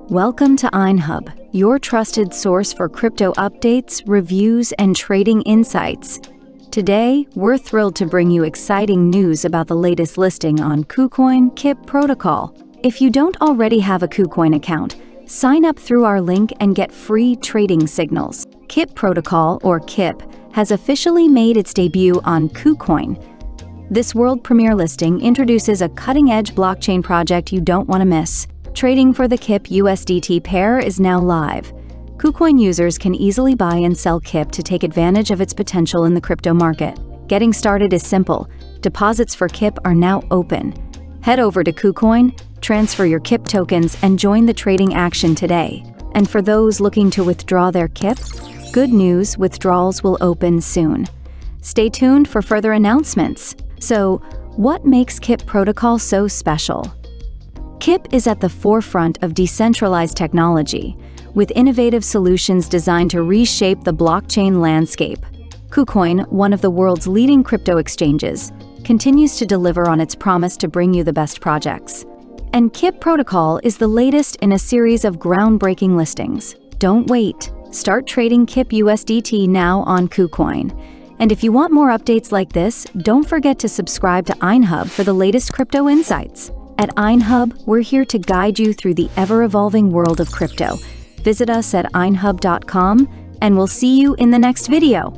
Welcome to INEHub, your trusted source for crypto updates, reviews, and trading insights. Today, we're thrilled to bring you exciting news about the latest listing on KuCoin KIP Protocol. If you don't already have a KuCoin account, sign up through our link and get free trading signals. KIP Protocol, or KIP, has officially made its debut on KuCoin. This world premiere listing introduces a cutting-edge blockchain project you don't want to miss. Trading for the KIP USDT pair is now live. KuCoin users can easily buy and sell KIP to take advantage of its potential in the crypto market. Getting started is simple. Deposits for KIP are now open. Head over to KuCoin, transfer your KIP tokens, and join the trading action today. And for those looking to withdraw their KIP, good news, withdrawals will open soon. Stay tuned for further announcements. So, what makes KIP Protocol so special? KIP is at the forefront of decentralized technology, with innovative solutions designed to reshape the blockchain landscape. KuCoin, one of the world's leading crypto exchanges, continues to deliver on its promise to bring you the best projects. And KIP Protocol is the latest in a series of groundbreaking listings. Don't wait. Start trading KIP USDT now on KuCoin. And if you want more updates like this, don't forget to subscribe to INEHub for the latest crypto insights. At INEHub, we're here to guide you through the ever-evolving world of crypto. Visit us at inehub.com, and we'll see you in the next video.